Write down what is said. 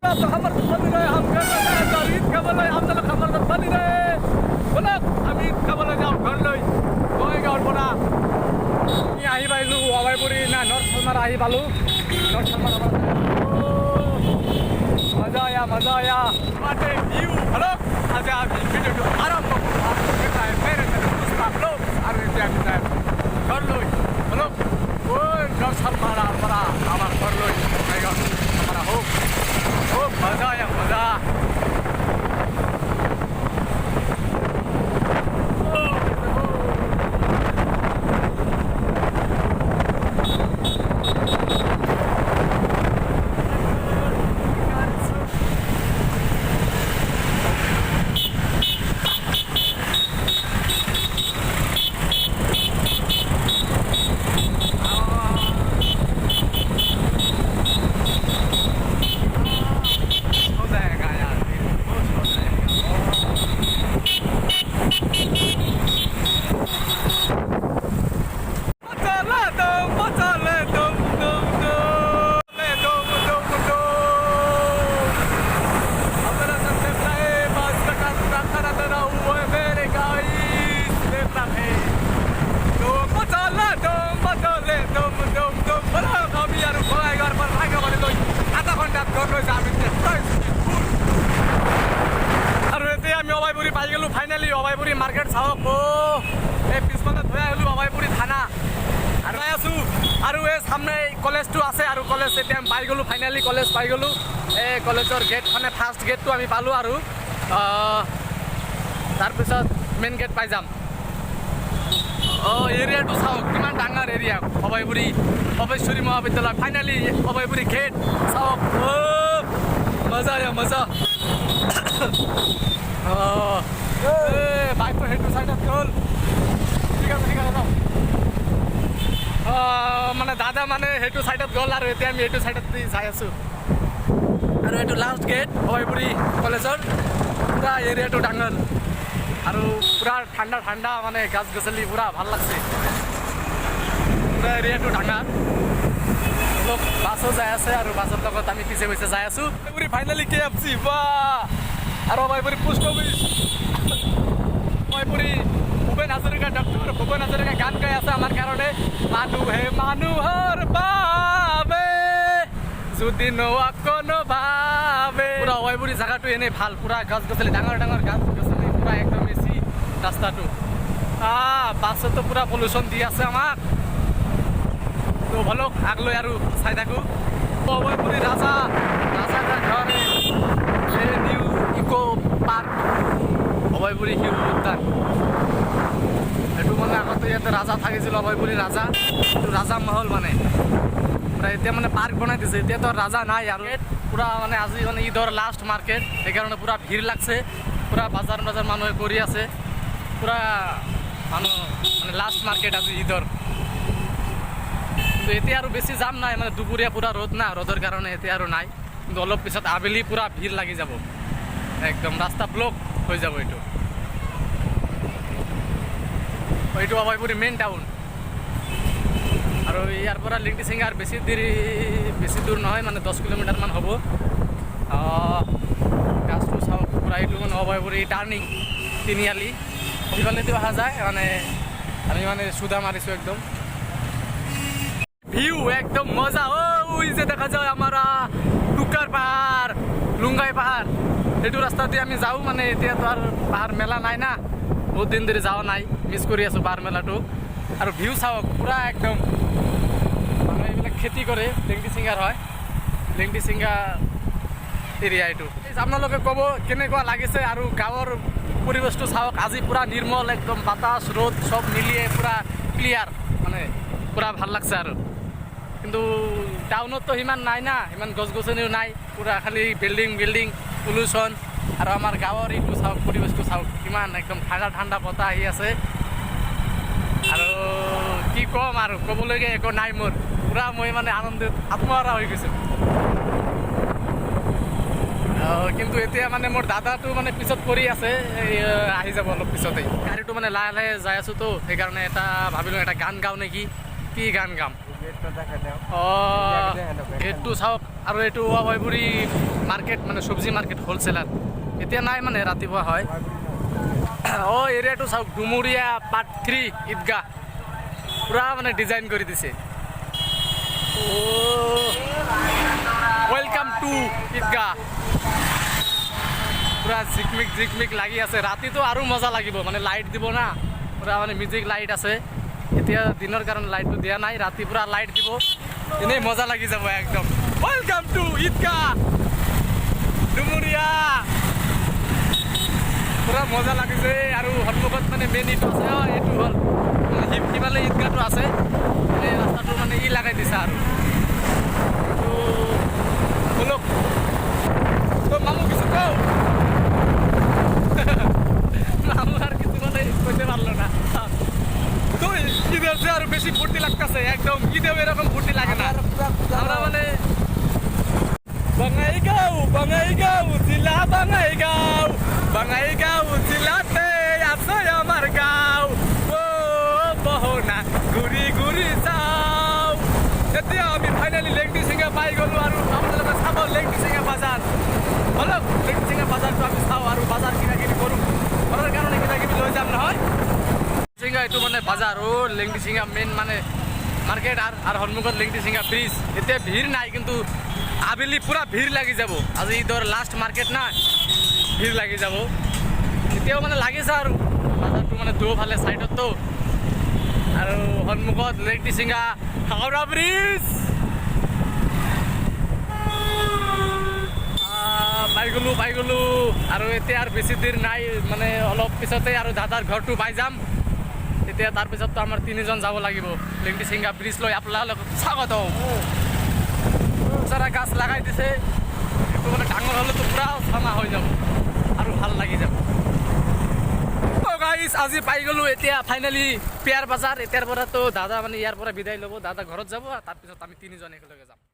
तो खबर बनी रहे हम घर में तो ईद खबर लई हम तो खबर तो बनी रहे बोला हम ईद खबर ले जाओ घर लई कोई गाँव बोला ये आही बाइलू अवाईपुरी ना नॉर्थ सलमार आही बालू नॉर्थ सलमार मजा आया बाटे व्यू हेलो आज आप वीडियो को आरंभ करता है मेरे पुष्पा ब्लॉग और इत्यादि घर लई हेलो ओ नॉर्थ सलमार बड़ा हमारा घर लई आएगा हमारा हो मजा आया मजा फाइनली अवाईपुरी मार्केट चाওক এই পিছফালে থৈ আহিলো অৱাইপুৰী থানা আৰু আছো আৰু এই সামনে কলেজটো আছে আৰু কলেজ এতিয়া পাই গলো ফাইনালি কলেজ পাই গলো এই কলেজৰ গেট মানে ফাৰ্ষ্ট গেটটো আমি পালো আৰু তাৰপিছত মেইন গেট পাই যাম এৰিয়াটো চাওক কিমান ডাঙৰ এৰিয়া অৱাইপুৰী অৱেশ্বৰী মহাবিদ্যালয় ফাইনালি অৱাইপুৰী গেট চাওক মজা আয়া মজা বাইকটো সেইটো চাইডত গ'ল ঠিক আছে মানে দাদা মানে সেইটো চাইডত গ'ল আৰু এতিয়া আমি এইটো চাইডত যাই আছোঁ আৰু এইটো লাষ্ট গেট অৱাইপুৰী কলেজৰ পুৰা এৰিয়াটো ডাঙৰ আৰু পুৰা ঠাণ্ডা ঠাণ্ডা মানে গাছ গছলি পুৰা ভাল লাগছে পুৰা এৰিয়াটো ডাঙৰ অলপ বাছো যাই আছে আৰু বাছৰ লগত আমি পিছে পিছে যাই আছোঁ অৱাইপুৰী ফাইনেলি KFC বা আৰু Awaipuri post office Awaipuri Bhupen Hazarika doctor Bhupen Hazarika গান গাই আছে আমাৰ কাৰণে মানুহে মানুহৰ বাবে যদি নোৱাকো ভাবে পুৰা অৱাইপুৰী জেগাটো এনেই ভাল পুৰা গছ গছলি ডাঙৰ ডাঙৰ গছ গছলি পুৰা একদম বেছি ৰাস্তাটো বাছতো পুৰা পলিউশ্যন দি আছে আমাক তো ভালক আগলৈ আৰু চাই থাকোঁ অৱাইপুৰী ৰাজা ঘৰ নিউ ইকো পাৰ্ক অৱাইপুৰী শিশু উদ্যান এইটো মানে আগতে ইয়াতে ৰাজা থাকিছিল অৱাইপুৰী ৰাজা এইটো ৰাজা মহল মানে পুৰা এতিয়া মানে পাৰ্ক বনাই দিছে এতিয়াতো ৰাজা নাই আৰু পুৰা মানে আজি মানে ঈদৰ লাষ্ট মাৰ্কেট সেইকাৰণে পুৰা ভিৰ লাগছে পুৰা বাজাৰ মানুহে কৰি আছে পুৰা মানুহ মানে লাষ্ট মাৰ্কেট আজি ঈদৰ কিন্তু এতিয়া আৰু বেছি যাম নাই মানে দুপৰীয়া পুৰা ৰ'দ না ৰ'দৰ কাৰণে এতিয়া আৰু নাই কিন্তু অলপ পিছত আবেলি পুৰা ভিৰ লাগি যাব একদম ৰাস্তা ব্লক হৈ যাব এইটো অৱাইপুৰী মেইন টাউন আৰু ইয়াৰ পৰা লিংটি চিংগাৰ বেছি দূৰ নহয় মানে 10 কিলোমিটাৰমান হ'ব গাছটো চাওক পুৰা এইটো মানে অৱাইপুৰী টাৰ্ণিং তিনিআলি সিফালেদি অহা যায় মানে আমি মানে চুদা মাৰিছোঁ একদম ভিউ একদম মজা ওই যে দেখা যায় আমরা টুকার পাহাড় লুঙ্গাই পাহাড় এইটো রাস্তা দিয়ে আমি যাওঁ মানে এতিয়াতো আর পাহাড় মেলা নাই না বহুত দিন ধরে যাওয়া নাই মিস কৰি আছো পাহাড় মেলাটো আৰু ভিউ চাওক পুৰা একদম মানে এইবিলাক খেতি কৰে লেংটি চিংগাৰ হয় লেংটি চিংগাৰ এৰিয়া এইটো আপোনালোকে ক'ব কেনেকুৱা লাগিছে আৰু গাঁৱৰ পৰিৱেশটো চাওক আজি পুৰা নিৰ্মল একদম বাতাস ৰ'দ সব মিলিয়ে পুৰা ক্লিয়াৰ মানে পুৰা ভাল লাগছে আৰু কিন্তু টাউনতো সিমান নাই না সিমান গছ গছনিও নাই পুৰা খালি বিল্ডিং পলিউশ্যন আৰু আমাৰ গাঁৱৰ এইটো চাওক পৰিৱেশটো চাওক কিমান একদম ঠাণ্ডা ঠাণ্ডা বতাহ আহি আছে আৰু কি ক'ম আৰু ক'বলৈকে একো নাই মোৰ পুৰা মই মানে আনন্দিত আত্মহাৰা হৈ গৈছোঁ কিন্তু এতিয়া মানে মোৰ দাদাটো মানে পিছত পৰি আছে আহি যাব অলপ পিছতেই গাড়ীটো মানে লাহে লাহে যাই আছোঁ তো সেইকাৰণে এটা ভাবিলোঁ এটা গান গাওঁ নেকি কি গান গাম গেটটো চাওক আৰু এইটো অভয়পুৰী মাৰ্কেট মানে চব্জি মাৰ্কেট হ'লচেলাৰ এতিয়া নাই মানে ৰাতিপুৱা হয় এৰিয়াটো চাওক ডুমুৰিয়া পাৰ্ট 3 ঈদগাহ পুৰা মানে ডিজাইন কৰি দিছে ওয়েলকাম টু ঈদগাহ পুৰা জিকমিক লাগি আছে ৰাতিটো আৰু মজা লাগিব মানে লাইট দিব না পুৰা মানে মিউজিক লাইট আছে এতিয়া দিনৰ কাৰণে লাইটটো দিয়া নাই ৰাতি পুৰা লাইট দিব এনেই মজা লাগি যাব একদম ওয়েলকাম টু ঈদগাহ ডুমুৰিয়া পুৰা মজা লাগিছে আৰু সন্মুখত মানে মেইন ইটো আছে এইটো হ'ল সিফালে ঈদগাহটো আছে এই ৰাস্তাটো মানে লাগাই দিছে আৰু বলক তো মামু কিছু কও মামু আর কিছু মানে কইতে পারলো না তো ঈদের যে আরো বেশি ফুর্তি লাগতেছে একদম ঈদেও এরকম ফুর্তি লাগে না আমরা মানে Bangaigaw sila Bangaigaw silate আছে আমার গাঁও ও বহনা ঘুরি ঘুরি যাও এতিয়া আমি ফাইনালি লেংটি সিঙ্গা পাই গলো আৰু আপোনালোকে চাব লেংটি সিঙ্গা বাজাৰ বলক লেংটি সিঙ্গা বাজাৰটো আমি চাওঁ আৰু বাজাৰ কিনা কিনি কৰোঁ ঘৰৰ কাৰণে কিনা কিনি লৈ যাম নহয় সিঙ্গা এইটো মানে বাজাৰ লেংটি সিঙ্গা মেইন মানে মার্কেট আর সন্মুখত লেংটি সিঙ্গা ব্রিজ এতিয়া ভিড় নাই কিন্তু আবেলি পুরা ভিড় লাগি যাব আজি ঈদৰ লাষ্ট মাৰ্কেট না ভিড় লাগি যাব এতিয়াও মানে লাগিছে আৰু বাজাৰটো মানে দুফালে সাইডত তো আৰু সন্মুখত লেংটি সিঙ্গা হাওৰা ব্ৰিজ পাই গলো আৰু এতিয়া আৰু বেছি দেৰি নাই মানে অলপ পিছতে আৰু দাদাৰ ঘৰটো পাই যাম এতিয়া তাৰপিছত তো আমাৰ তিনিজন যাব লাগিব লেংটি সিঙ্গা ব্রিজ লৈ আপোনালোকক স্বাগত সারা গাছ লাগাই দিছে একটু মানে ডাঙর হলে তো পুরা ছামা হয়ে যাব আৰু ভাল লাগি যাব তো গাইস আজি পাই গলো এতিয়া ফাইনালি পেয়ার বাজার এতিয়াৰ পৰা তো দাদা মানে ইয়াৰ পৰা বিদায় ল'ব দাদা ঘৰত যাব তাৰপিছত আমি তিনিজন একেলগে যাম